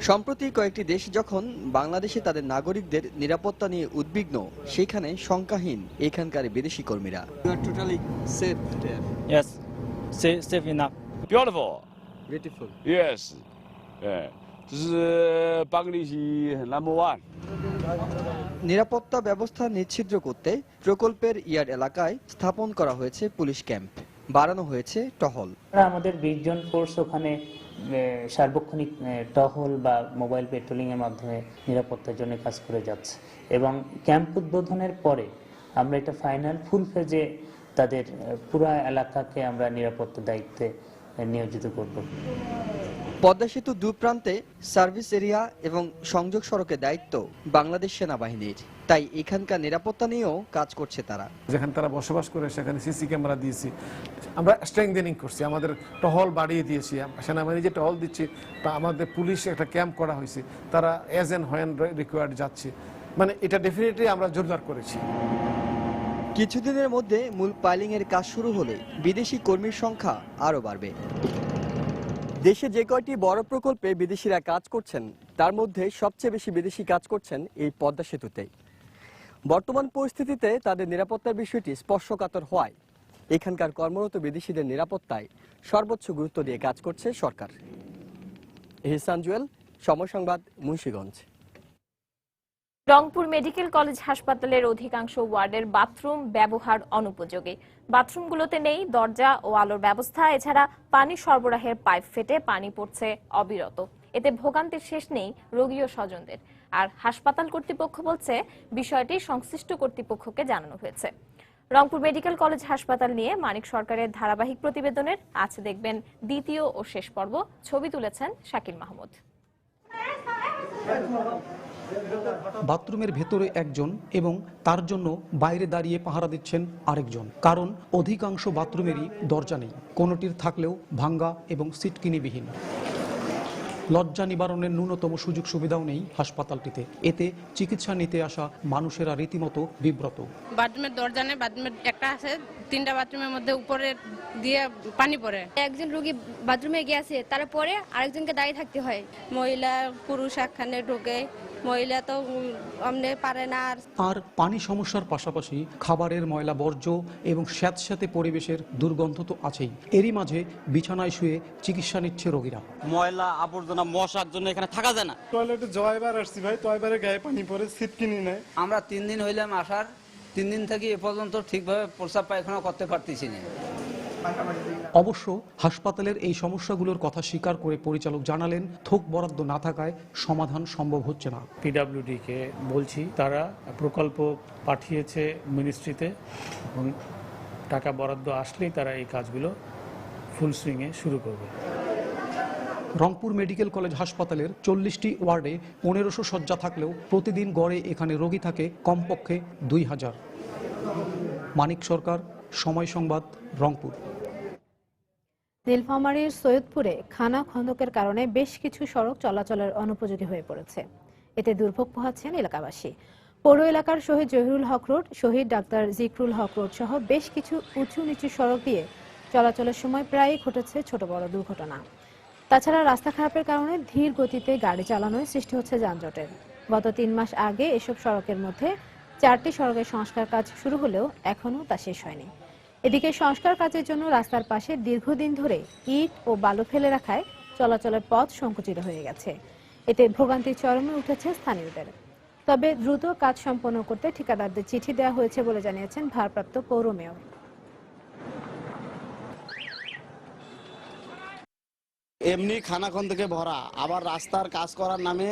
সম্প্রতি কয়েকটি দেশ যখন বাংলাদেশে তাদের নাগরিকদের নিরাপত্তা নিয়ে উদ্বিগ্ন, সেখানে শঙ্কাহীন এখানকার বিদেশি কর্মীরা। নিরাপত্তা ব্যবস্থা নিশ্চিদ্র করতে প্রকল্পের ইয়ার্ড এলাকায় স্থাপন করা হয়েছে পুলিশ ক্যাম্প, বাড়ানো হয়েছে টহল। আমাদের 20 জন ফোর্স ওখানে সার্বক্ষণিক টহল বা মোবাইল পেট্রোলিং এর মাধ্যমে নিরাপত্তার জন্য কাজ করে যাচ্ছে, এবং ক্যাম্প উদ্বোধনের পরে আমরা এটা ফাইনাল ফুল ফেজে তাদের পুরো এলাকাকে আমরা নিরাপত্তা দায়িত্বে নিয়োজিত করব। পদ্মা সেতু দুপ্রান্তে সার্ভিস এরিয়া এবং সংযোগ সড়কের দায়িত্ব বাংলাদেশ সেনাবাহিনীর, তাই এখানকার নিরাপত্তা নিয়েও কাজ করছে তারা। যেখানে তারা বসবাস করে সেখানে সিসি ক্যামেরা দিয়েছি, আমরা স্ট্রেংথেনিং করছি, আমাদের টহল বাড়িয়ে দিয়েছি। সেনাবাহিনী যে টহল দিচ্ছে, তা আমাদের পুলিশ একটা ক্যাম্প করা হয়েছে, তারা এজ এন্ড হোয়েন রিকোয়ার্ড যাচ্ছে, মানে এটা ডেফিনেটলি আমরা জোরদার করেছি। কিছুদিনের মধ্যে মূল পাইলিং এর কাজ শুরু হলে বিদেশি কর্মীর সংখ্যা আরও বাড়বে। দেশে যে কয়টি বড় প্রকল্পে বিদেশিরা কাজ করছেন, তার মধ্যে সবচেয়ে বেশি বিদেশি কাজ করছেন এই পদ্মা সেতুতে। বর্তমান পরিস্থিতিতে তাদের নিরাপত্তার বিষয়টি স্পর্শকাতর হওয়ায় এখানকার কর্মরত বিদেশিদের নিরাপত্তায় সর্বোচ্চ গুরুত্ব দিয়ে কাজ করছে সরকার। এহসান জুয়েল, সময় সংবাদ, মুন্সিগঞ্জ। রংপুর মেডিকেল কলেজ হাসপাতালের অধিকাংশ ওয়ার্ডের বাথরুম ব্যবহার অনুপযোগী। বাথরুমগুলোতে নেই দরজা ও আলোর ব্যবস্থা, এছাড়া পানি সরবরাহের পাইপ ফেটে পানি পড়ছে অবিরত। এতে ভোগান্তির শেষ নেই রোগী ও স্বজনদের। আর হাসপাতাল কর্তৃপক্ষ বলছে বিষয়টি সংশ্লিষ্ট কর্তৃপক্ষকে জানানো হয়েছে। রংপুর মেডিকেল কলেজ হাসপাতাল নিয়ে মানিক সরকারের ধারাবাহিক প্রতিবেদনের আছে দেখবেন দ্বিতীয় ও শেষ পর্ব। ছবি তুলেছেন শাকিল মাহমুদ। বাথরুমের ভেতরে একজন এবং তার জন্য বাইরে দাঁড়িয়ে পাহারা দিচ্ছেন আরেকজন, কারণ অধিকাংশ বাথরুমেরই দরজা নেই, কোনোটির থাকলেও ভাঙ্গা এবং সিটকিনিবিহীন। লজ্জা নিবারণের ন্যূনতম সুযোগ সুবিধাও নেই হাসপাতালটিতে। এতে চিকিৎসা নিতে আসা মানুষেরা রীতিমতো বিব্রত। বাথরুমের দরজা নেই, বাথরুমের একটা আছে, 3টা বাথরুমের মধ্যে উপরে দিয়ে পানি পড়ে। একজন রোগী বাথরুমে গিয়েছে, তারপরে আরেকজনকে দাঁড়িয়ে থাকতে হয়। মহিলা পুরুষ একখানে ঢোকে, মহিলা তো অমনে পারে না। আর পানি সমস্যার পাশাপাশি খাবারের ময়লা বর্জ্য এবং স্যাঁতস্যাঁতে পরিবেশের দুর্গন্ধ তো আছেই। এরই মাঝে বিছানায় শুয়ে চিকিৎসা নিচ্ছে রোগীরা। ময়লা আবর্জনা মশার জন্য এখানে থাকা যায় না। টয়লেটে জয়বার আসছি ভাই, তয়বারে গায়ে পানি পড়ে, সিট কিনি নাই। আমরা 3 দিন হইলাম আসার, 3 দিন থেকে এ পর্যন্ত ঠিকভাবে প্রস্রাব পায়খানা করতে পারতেছি না। অবশ্য হাসপাতালের এই সমস্যাগুলোর কথা স্বীকার করে পরিচালক জানালেন, থোক বরাদ্দ না থাকায় সমাধান সম্ভব হচ্ছে না। পিডব্লিউডি কে বলছি, তারা প্রকল্প পাঠিয়েছে মিনিস্ট্রিতে, এবং টাকা বরাদ্দ আসলেই তারা এই কাজগুলো ফুল সুইংয়ে শুরু করবে। রংপুর মেডিকেল কলেজ হাসপাতালের 40টি ওয়ার্ডে 1500 শয্যা থাকলেও প্রতিদিন গড়ে এখানে রোগী থাকে কমপক্ষে 2000। মানিক সরকার, সময় সংবাদ, রংপুর। নীলফামারীর সৈয়দপুরে খানা খন্দকের কারণে বেশ কিছু সড়ক চলাচলের অনুপযোগী হয়ে পড়েছে। এতে দুর্ভোগ পোহাচ্ছেন এলাকাবাসী। পৌর এলাকার শহীদ জহিরুল হক রোড, শহীদ ডাক্তার জিকরুল হক রোড সহ বেশ কিছু উঁচু নিচু সড়ক দিয়ে চলাচলের সময় প্রায়ই ঘটেছে ছোট বড় দুর্ঘটনা। তাছাড়া রাস্তা খারাপের কারণে ধীর গতিতে গাড়ি চালানোয় সৃষ্টি হচ্ছে যানজটের। গত 3 মাস আগে এসব সড়কের মধ্যে 4টি সড়কের সংস্কার কাজ শুরু হলেও এখনও তা শেষ হয়নি। এদিকে সংস্কার কাজের জন্য রাস্তার পাশে দীর্ঘদিন ধরে ইট ও বালু ফেলে রাখায় চলাচলের পথ সংকুচিত হয়ে গেছে। এতে ভোগান্তির চরমে উঠেছে স্থানীয়দের। তবে দ্রুত কাজ সম্পন্ন করতে ঠিকাদারদের চিঠি দেওয়া হয়েছে বলে জানিয়েছেন ভারপ্রাপ্ত পৌর মেয়র। এমনি খানাখন থেকে ভরা, আবার রাস্তার কাজ করার নামে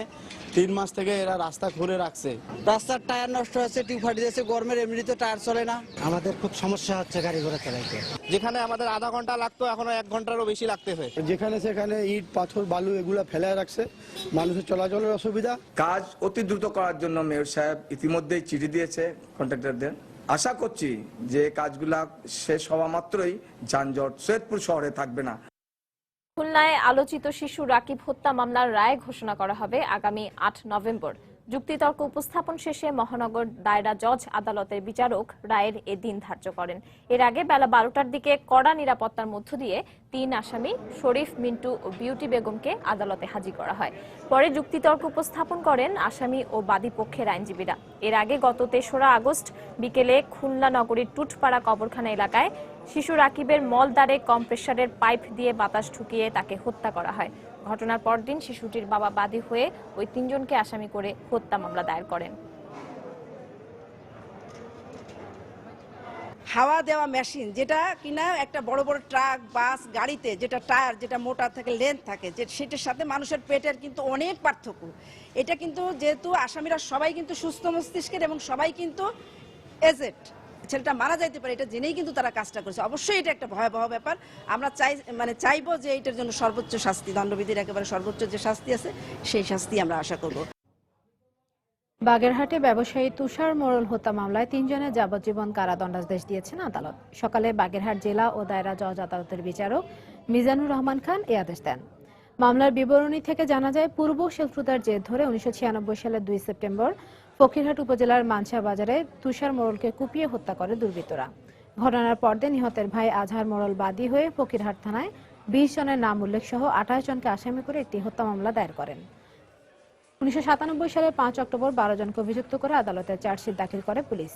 3 মাস থেকে এরা রাস্তা খুলে রাখছে। রাস্তার টায়ার নষ্ট হয়েছে, টিউব ফাটি দিয়েছে, গরমের এমনিতে টায়ার চলে না। আমাদের খুব সমস্যা হচ্ছে গাড়ি ঘোড়া চালাইতে। যেখানে আমাদের আধা ঘন্টা লাগতো এখনো 1 ঘন্টারও বেশি লাগতেছে। যেখানে সেখানে ইট পাথর বালু এগুলা ফেলে রাখছে, মানুষের চলাচলের অসুবিধা। কাজ অতি দ্রুত করার জন্য মেয়র সাহেব ইতিমধ্যেই চিঠি দিয়েছে কন্ট্রাক্টরদের। আশা করছি যে কাজগুলা শেষ হওয়া মাত্রই যানজট সৈয়দপুর শহরে থাকবে না। খুলনায় আলোচিত শিশু রাকিব হত্যা মামলার রায় ঘোষণা করা হবে আগামী 8 নভেম্বর। যুক্তিতর্ক উপস্থাপন শেষে মহানগর দায়রা জজ আদালতের বিচারক রায়ের এ দিন ধার্য করেন। এর আগে বেলা 12টার দিকে কড়া নিরাপত্তার মধ্য দিয়ে 3 আসামি শরীফ, মিন্টু ও বিউটি বেগমকে আদালতে হাজির করা হয়। পরে যুক্তিতর্ক উপস্থাপন করেন আসামি ও বাদী পক্ষের আইনজীবীরা। এর আগে গত 3রা আগস্ট বিকেলে খুলনা নগরীর টুটপাড়া কবরখানা এলাকায় শিশু রাকিবের মলদ্বারে কম্প্রেসারের পাইপ দিয়ে বাতাস ঢুকিয়ে তাকে হত্যা করা হয়। ঘটনার পরদিন শিশুটির বাবা বাদী হয়ে ওই 3 জনকে আসামি করে হত্যা মামলা দায়ের করেন। হাওয়া দেওয়া মেশিন, যেটা কিনা একটা বড় বড় ট্রাক, বাস, গাড়িতে যেটা টায়ার, যেটা মোটা থাকে, লেন্থ থাকে, যে সেটার সাথে মানুষের পেটের কিন্তু অনেক পার্থক্য। এটা কিন্তু যেহেতু আসামিরা সবাই কিন্তু সুস্থ মস্তিষ্কের এবং সবাই কিন্তু এজেড, ছেলেটা মারা যাইতে পারে এটা জেনেই কিন্তু তারা কাজটা করেছে। অবশ্যই এটা একটা ভয়াবহ ব্যাপার। আমরা চাইবো যে এটার জন্য সর্বোচ্চ শাস্তি, দণ্ডবিধির একেবারে সর্বোচ্চ যে শাস্তি আছে সেই শাস্তি আমরা আশা করব। বাগেরহাটে ব্যবসায়ী তুষার মোড়ল হত্যা মামলায় 3 জনের যাবজ্জীবন কারাদণ্ডাদেশ দিয়েছেন আদালত। সকালে বাগেরহাট জেলা ও দায়রা জজ আদালতের বিচারক মিজানুর রহমান খান এই আদেশ দেন। মামলার বিবরণী থেকে জানা যায়, পূর্ব শত্রুতার জের ধরে 1996 সালের 2 সেপ্টেম্বর ফকিরহাট উপজেলার মানসা বাজারে তুষার মোড়লকে কুপিয়ে হত্যা করে দুর্বৃত্তরা। ঘটনার পরদিন নিহতের ভাই আজহার মোড়ল বাদী হয়ে ফকিরহাট থানায় 20 জনের নাম উল্লেখ সহ 28 জনকে আসামি করে একটি হত্যা মামলা দায়ের করেন। 1997 সালের 5 অক্টোবর 12 জনকে অভিযুক্ত করে আদালতে চার্জশিট দাখিল করে পুলিশ।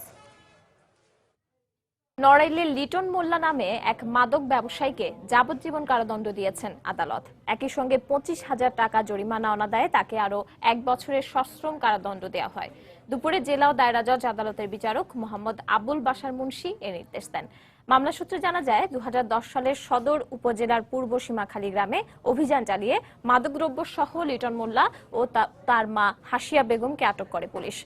নড়াইলের লিটন মোল্লা নামে এক মাদক ব্যবসায়ীকে যাবজ্জীবন কারাদণ্ড দিয়েছেন আদালত। একই সঙ্গে 25,000 টাকা জরিমানা অনাদায়ে তাকে আরও 1 বছরের সশ্রম কারাদণ্ড দেওয়া হয়। দুপুরে জেলা ও দায়রা জজ আদালতের বিচারক মোহাম্মদ আবুল বাশার মুন্সি এ নির্দেশ দেন। মামলা সূত্রে জানা যায়, 2010 সালের সদর উপজেলার পূর্ব সীমাখালী গ্রামে অভিযান চালিয়ে মাদকদ্রব্য সহ লিটন মোল্লা ও তার মা হাসিয়া বেগমকে আটক করে পুলিশ।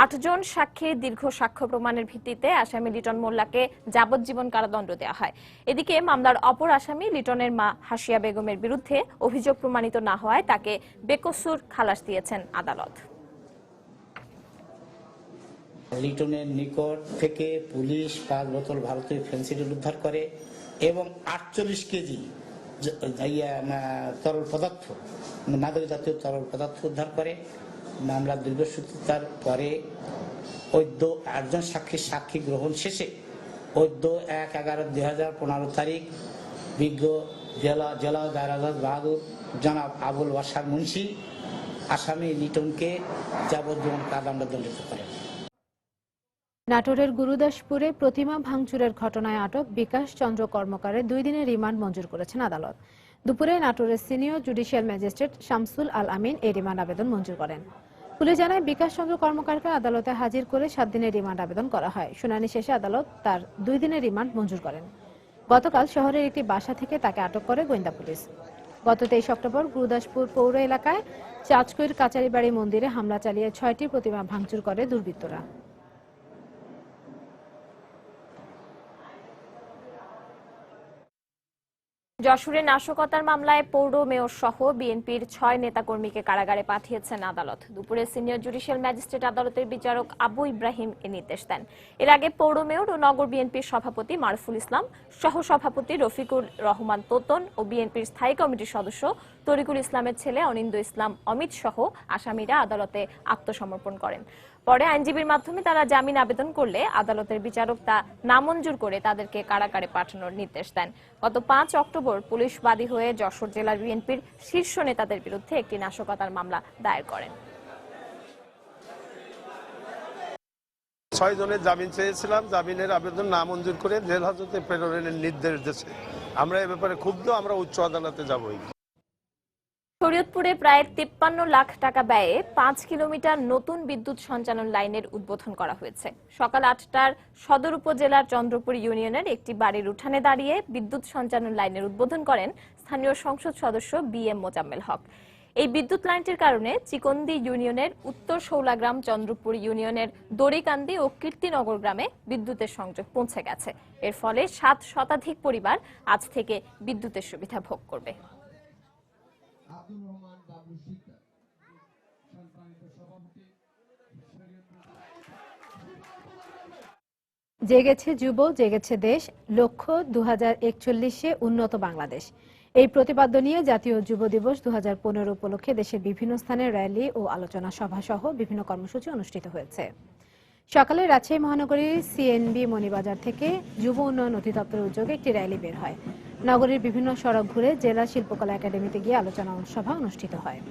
8 জন সাক্ষীর দীর্ঘ সাক্ষ্য প্রমাণের ভিত্তিতে আসামি লিটন মোল্লাকে যাবজ্জীবন কারাদণ্ড দেওয়া হয়। এদিকে মামলার অপর আসামি লিটনের মা হাসিয়া বেগমের বিরুদ্ধে অভিযোগ প্রমাণিত না হওয়ায় তাকে বেকসুর খালাস দিয়েছেন আদালত। লিটনের নিকট থেকে পুলিশ 5 বোতল ভারতীয় ফেন্সিডিল উদ্ধার করে এবং 48 কেজি তরল পদার্থ, মাদক জাতীয় তরল পদার্থ উদ্ধার করে। মামলার দীর্ঘসূত্রতার পরে 8 জন সাক্ষী গ্রহণ শেষে 1/11/2015 তারিখ বিজ্ঞ জেলা দায়রা জজ বাহাদুর জনাব আবুল বাশার মুন্সি আসামি লিটনকে যাবজ্জীবন কারাদণ্ড দণ্ডিত করেন। নাটোরের গুরুদাসপুরে প্রতিমা ভাঙচুরের ঘটনায় আটক বিকাশ চন্দ্র কর্মকারের 2 দিনের রিমান্ড মঞ্জুর করেছেন আদালত। দুপুরে নাটোরের সিনিয়র জুডিশিয়াল ম্যাজিস্ট্রেট শামসুল আল আমিন এই রিমান্ড আবেদন মঞ্জুর করেন। পুলিশ জানায়, বিকাশ চন্দ্র কর্মকারকে আদালতে হাজির করে 7 দিনের রিমান্ড আবেদন করা হয়। শুনানি শেষে আদালত তার 2 দিনের রিমান্ড মঞ্জুর করেন। গতকাল শহরের একটি বাসা থেকে তাকে আটক করে গোয়েন্দা পুলিশ। গত 23 অক্টোবর গুরুদাসপুর পৌর এলাকায় চাচকৈর কাচারিবাড়ি মন্দিরে হামলা চালিয়ে 6টি প্রতিমা ভাঙচুর করে দুর্বৃত্তরা। যশোরে নাশকতার মামলায় পৌর মেয়র সহ বিএনপির 6 নেতাকর্মীকে কারাগারে পাঠিয়েছেন আদালত। দুপুরে সিনিয়র জুডিশিয়াল ম্যাজিস্ট্রেট আদালতের বিচারক আবু ইব্রাহিম এ নির্দেশ দেন। এর আগে পৌর মেয়র ও নগর বিএনপির সভাপতি মারুফুল ইসলাম, সহ সভাপতি রফিকুর রহমান তোতন ও বিএনপির স্থায়ী কমিটির সদস্য তরিকুল ইসলামের ছেলে অনিন্দ ইসলাম অমিত সহ আসামিরা আদালতে আত্মসমর্পণ করেন। পরে আইনজীবীর মাধ্যমে তারা জামিন আবেদন করলে আদালতের বিচারক তা নামঞ্জুর করে তাদেরকে কারাগারে পাঠানোর নির্দেশ দেন। গত 5 অক্টোবর পুলিশ বাদী হয়ে যশোর জেলার বিএনপির শীর্ষ নেতাদের বিরুদ্ধে একটি নাশকতার মামলা দায়ের করেন। 6 জনের জামিন চেয়েছিলাম, জামিনের আবেদন নামঞ্জুর করে জেল হাজতে প্রেরণের নির্দেশ দিয়েছে। আমরা এ ব্যাপারে ক্ষুব্ধ, আমরা উচ্চ আদালতে যাবই। শরীয়তপুরে প্রায় 53 লাখ টাকা ব্যয়ে 5 কিলোমিটার নতুন বিদ্যুৎ সঞ্চালন লাইনের উদ্বোধন করা হয়েছে। সকাল 8টার সদর উপজেলার চন্দ্রপুর ইউনিয়নের একটি বাড়ির উঠানে দাঁড়িয়ে বিদ্যুৎ সঞ্চালন লাইনের উদ্বোধন করেন স্থানীয় সংসদ সদস্য BM মোজাম্মেল হক। এই বিদ্যুৎ লাইনটির কারণে চিকন্দি ইউনিয়নের উত্তর শৌলাগ্রাম, চন্দ্রপুর ইউনিয়নের দড়িকান্দি ও কীর্তিনগর গ্রামে বিদ্যুতের সংযোগ পৌঁছে গেছে। এর ফলে 7 শতাধিক পরিবার আজ থেকে বিদ্যুতের সুবিধা ভোগ করবে। জেগেছে যুব, জেগেছে দেশ, লক্ষ্য 2041-এ উন্নত বাংলাদেশ। এই প্রতিপাদ্য নিয়ে জাতীয় যুব দিবস 2015 উপলক্ষে দেশের বিভিন্ন স্থানে র্যালি ও আলোচনা সভা সহ বিভিন্ন কর্মসূচি অনুষ্ঠিত হয়েছে। সকালে রাজশাহী মহানগরীর CNB মণিবাজার থেকে যুব উন্নয়ন অধিদপ্তরের উদ্যোগে একটি র্যালি বের হয়। নগরীর বিভিন্ন সড়ক ঘুরে জেলা শিল্পকলা একাডেমিতে গিয়ে আলোচনা সভা অনুষ্ঠিত হয়।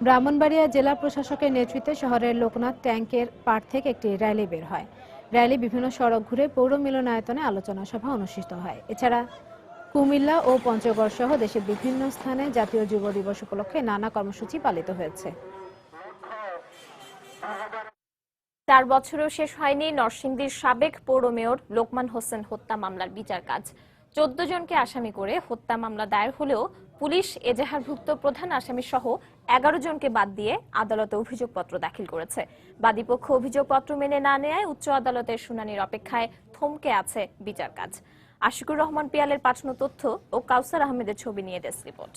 ব্রাহ্মণবাড়িয়া জেলা প্রশাসকের নেতৃত্বে শহরের লোকনাথ ট্যাঙ্কের পাড় থেকে একটি র্যালি বের হয়। র্যালি বিভিন্ন সড়ক ঘুরে পৌর মিলনায়তনে আলোচনা সভা অনুষ্ঠিত হয়। এছাড়া কুমিল্লা ও পঞ্চগড় সহ দেশের বিভিন্ন স্থানে জাতীয় যুব দিবস উপলক্ষে নানা কর্মসূচি পালিত হয়েছে। 4 বছরও শেষ হয়নি নরসিংদীর সাবেক পৌর মেয়র লোকমান হোসেন হত্যা মামলার বিচার কাজ। 14 জনকে আসামি করে হত্যা মামলা দায়ের হলেও পুলিশ এজাহারভুক্ত প্রধান আসামি সহ 11 জনকে বাদ দিয়ে আদালতে অভিযোগপত্র দাখিল করেছে। বাদীপক্ষ অভিযোগপত্র মেনে না নেয় উচ্চ আদালতের শুনানির অপেক্ষায় থমকে আছে বিচার কাজ। আশিকুর রহমান পিয়ালের পাঠানো তথ্য ও কাউসার আহমেদের ছবি নিয়ে ডেস্ক রিপোর্ট।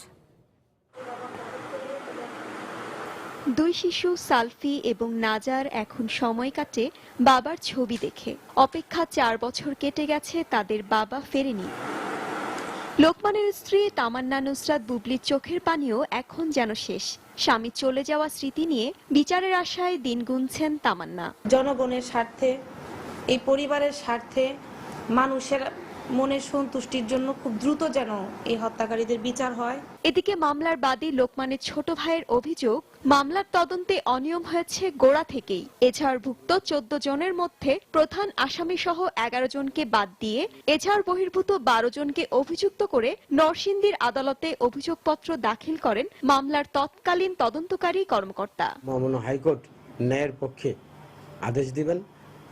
2 শিশু সালফি এবং নাজার এখন সময় কাটে বাবার ছবি দেখে। অপেক্ষা 4 বছর কেটে গেছে, তাদের বাবা ফেরেনি। লোকমানের স্ত্রী তামান্না নুসরাত বুবলির চোখের পানিও এখন যেন শেষ। স্বামী চলে যাওয়া স্মৃতি নিয়ে বিচারের আশায় দিন গুনছেন তামান্না। জনগণের স্বার্থে, এই পরিবারের স্বার্থে, মানুষের মনের সন্তুষ্টির জন্য খুব দ্রুত যেন এই হত্যাকারীদের বিচার হয়। এদিকে মামলার বাদী লোকমানের ছোট ভাইয়ের অভিযোগ, মামলার তদন্তে অনিয়ম হয়েছে গোড়া থেকেই। এজাহারভুক্ত 14 জনের মধ্যে প্রধান আসামি সহ 11 জনকে বাদ দিয়ে এজাহার বহির্ভূত 12 জনকে অভিযুক্ত করে নরসিংদীর আদালতে অভিযোগপত্র দাখিল করেন মামলার তৎকালীন তদন্তকারী কর্মকর্তা। মহামান্য হাইকোর্ট ন্যায়ের পক্ষে আদেশ দিবেন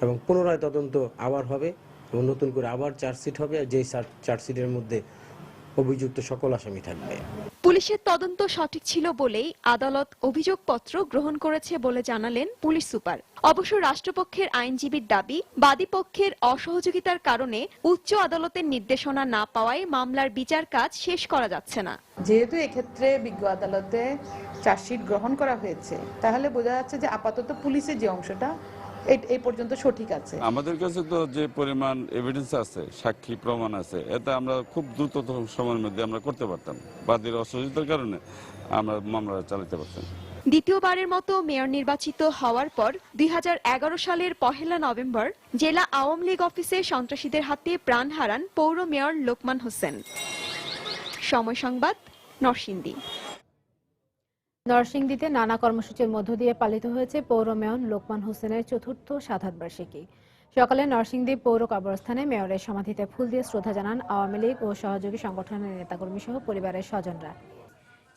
এবং পুনরায় তদন্ত আবার হবে এবং নতুন করে আবার চার্জশিট হবে, আর যেই চার্জশিটের মধ্যে অভিযুক্ত সকল আসামি থাকবে। পুলিশের তদন্ত সঠিক ছিল বলেই আদালত অভিযোগপত্র গ্রহণ করেছে বলে জানালেন পুলিশ সুপার। অবশ্য রাষ্ট্রপক্ষের আইনজীবীর দাবি, বাদীপক্ষের অসহযোগিতার কারণে উচ্চ আদালতের নির্দেশনা না পাওয়ায় মামলার বিচার কাজ শেষ করা যাচ্ছে না। যেহেতু এক্ষেত্রে বিজ্ঞ আদালতে চার্জশিট গ্রহণ করা হয়েছে, তাহলে বোঝা যাচ্ছে যে আপাতত পুলিশের যে অংশটা এই পর্যন্ত সঠিক আছে। আমাদের কাছে তো যে পরিমাণ এভিডেন্স আছে, সাক্ষী প্রমাণ আছে, এতে আমরা খুব দ্রুত সময়ের মধ্যে আমরা করতে পারতাম। বাদীর অসহযোগিতার কারণে আমরা মামলা চালাতে পারতাম। দ্বিতীয়বারের মতো মেয়র নির্বাচিত হওয়ার পর 2011 সালের 1 নভেম্বর জেলা আওয়ামী লীগ অফিসে সন্ত্রাসীদের হাতে প্রাণ হারান পৌর মেয়র লোকমান হোসেন। সময় সংবাদ, নরসিংদী। নরসিংদীতে নানা কর্মসূচির মধ্য দিয়ে পালিত হয়েছে পৌর মেয়র লোকমান হোসেনের 4র্থ শাহাদাত বার্ষিকী। সকালে নরসিংদী পৌর কবরস্থানে মেয়রের সমাধিতে ফুল দিয়ে শ্রদ্ধা জানান আওয়ামী লীগ ও সহযোগী সংগঠনের নেতাকর্মী সহ পরিবারের স্বজনরা।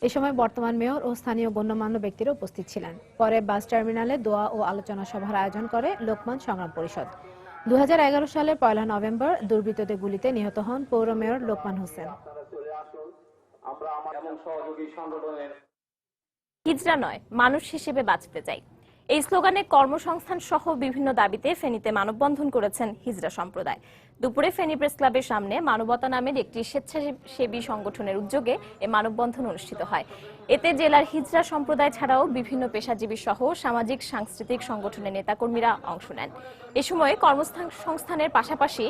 এ সময় বর্তমান মেয়র ও স্থানীয় গণ্যমান্য ব্যক্তিরা উপস্থিত ছিলেন। পরে বাস টার্মিনালে দোয়া ও আলোচনা সভার আয়োজন করে লোকমান সংগ্রাম পরিষদ। 2011 সালের 1 নভেম্বর দুর্বৃত্তদের গুলিতে নিহত হন পৌর মেয়র লোকমান হোসেন। হিজড়া নয়, মানুষ হিসেবে বাঁচতে চাই, এই স্লোগানে কর্মসংস্থান সহ বিভিন্ন দাবিতে ফেনীতে মানববন্ধন করেছেন হিজড়া সম্প্রদায়। দুপুরে ফেনী প্রেস ক্লাবের সামনে মানবতা নামের একটি স্বেচ্ছাসেবী সংগঠনের উদ্যোগে এ মানববন্ধন অনুষ্ঠিত হয়। এতে জেলার হিজড়া সম্প্রদায় ছাড়াও বিভিন্ন পেশাজীবী সহ সামাজিক সাংস্কৃতিক সংগঠনের নেতাকর্মীরা অংশ নেন। এ সময় কর্মসংস্থানের পাশাপাশি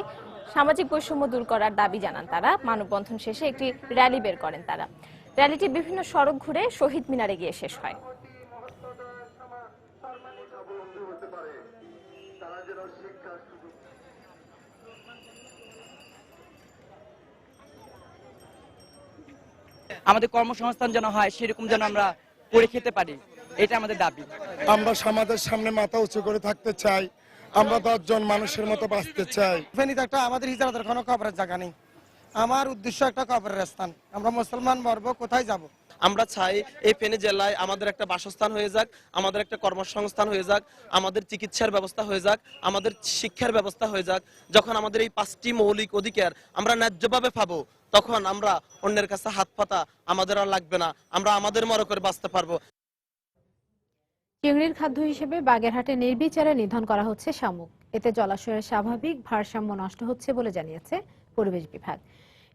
সামাজিক বৈষম্য দূর করার দাবি জানান তারা। মানববন্ধন শেষে একটি র্যালি বের করেন তারা। র্যালিটি বিভিন্ন সড়ক ঘুরে শহীদ মিনারে গিয়ে শেষ হয়। আমাদের কর্মসংস্থান যেন হয়, সেরকম যেন আমরা করে খেতে পারি, এটা আমাদের দাবি। আমরা সমাজের সামনে মাথা উঁচু করে থাকতে চাই। আমরা 10 জন মানুষের মতো বাঁচতে চাই। ফেনীতে একটা আমাদের হিজড়াদের কোনো কবরের জায়গা নেই। আমার উদ্দেশ্য একটা কবরের স্থান। আমরা মুসলমান মরবো, কোথায় যাব? আমরা চাই এই ফেনী জেলায় আমাদের একটা বাসস্থান হয়ে যাক, আমাদের একটা কর্মসংস্থান হয়ে যাক, আমাদের চিকিৎসার ব্যবস্থা হয়ে যাক, আমাদের শিক্ষার ব্যবস্থা হয়ে যাক। যখন আমাদের এই 5টি মৌলিক অধিকার আমরা ন্যায্যভাবে পাবো, তখন আমরা অন্যের কাছে হাত পাতা আমাদের আর লাগবে না, আমরা আমাদের মতো করে বাঁচতে পারবো। চিংড়ির খাদ্য হিসেবে বাগেরহাটে নির্বিচারে নিধন করা হচ্ছে শামুক। এতে জলাশয়ের স্বাভাবিক ভারসাম্য নষ্ট হচ্ছে বলে জানিয়েছে পরিবেশ বিভাগ।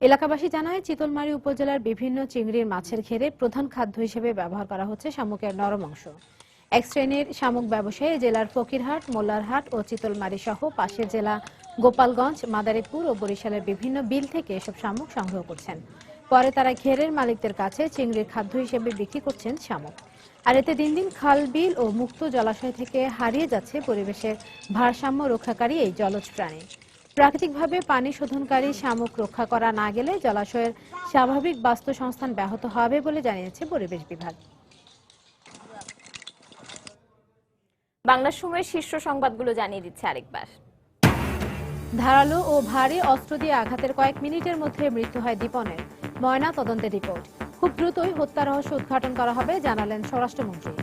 এলাকাবাসী জানায়, চিতলমারী উপজেলার বিভিন্ন চিংড়ির মাছের ঘেরে প্রধান খাদ্য হিসেবে ব্যবহার করা হচ্ছে শামুকের নরম অংশ। এক শ্রেণীর শামুক ব্যবসায়ী জেলার ফকিরহাট, মোল্লারহাট ও চিতলমারী সহ পাশের জেলা গোপালগঞ্জ, মাদারীপুর ও বরিশালের বিভিন্ন বিল থেকে এসব শামুক সংগ্রহ করছেন। পরে তারা ঘেরের মালিকদের কাছে চিংড়ির খাদ্য হিসেবে বিক্রি করছেন শামুক। আর এতে দিন দিন খাল, বিল ও মুক্ত জলাশয় থেকে হারিয়ে যাচ্ছে পরিবেশের ভারসাম্য রক্ষাকারী এই জলজ প্রাণী। প্রাকৃতিকভাবে পানি শোধনকারী শামুক রক্ষা করা না গেলে জলাশয়ের স্বাভাবিক বাস্তুসংস্থান ব্যাহত হবে বলে জানিয়েছে পরিবেশ বিভাগ। বাংলা সময়ের শীর্ষ সংবাদগুলো জানিয়ে দিচ্ছে আরেকবার। ধারালো ও ভারী অস্ত্র দিয়ে আঘাতের কয়েক মিনিটের মধ্যে মৃত্যু হয় দীপনের। ময়না তদন্তের রিপোর্ট। খুব দ্রুতই হত্যা রহস্য উদ্ঘাটন করা হবে, জানালেন স্বরাষ্ট্রমন্ত্রী।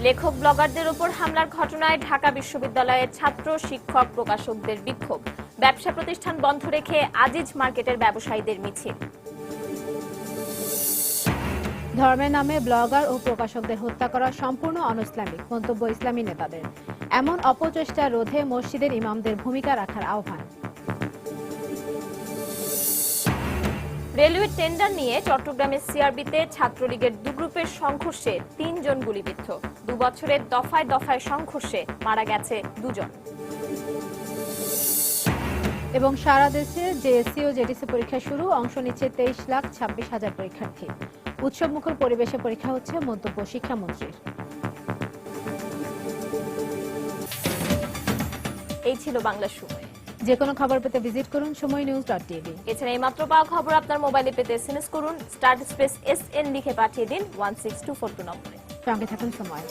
লেখক ব্লগারদের উপর হামলার ঘটনায় ঢাকা বিশ্ববিদ্যালয়ের ছাত্র, শিক্ষক, প্রকাশকদের বিক্ষোভ। ব্যবসা প্রতিষ্ঠান বন্ধ রেখে আজিজ মার্কেটের ব্যবসায়ীদের মিছিল। ধর্মের নামে ব্লগার ও প্রকাশকদের হত্যা করা সম্পূর্ণ অনইসলামিক, মন্তব্য ইসলামী নেতাদের। এমন অপচেষ্টা রোধে মসজিদের ইমামদের ভূমিকা রাখার আহ্বান। রেলওয়ে টেন্ডার নিয়ে চট্টগ্রামের সিআরবিতে ছাত্রলীগের 2 গ্রুপের সংঘর্ষে 3 জন গুলিবিদ্ধ। 2 বছরের দফায় দফায় সংঘর্ষে মারা গেছে 2 জন। এবং সারা দেশে জেএসসি ও জেডিসি পরীক্ষা শুরু, অংশ নিচ্ছে 23,26,000 পরীক্ষার্থী। উৎসবমুখর পরিবেশে পরীক্ষা হচ্ছে, মন্তব্য শিক্ষামন্ত্রীর। এই ছিল বাংলা সময়। যে কোনো খবর পেতে ভিজিট করুন সময়নিউজ.tv। এছাড়া এই মাত্র পাওয়া খবর আপনার মোবাইলে পেতে এসএমএস করুন, *SN লিখে পাঠিয়ে দিন 16242 নম্বরে। সঙ্গে থাকুন সময়।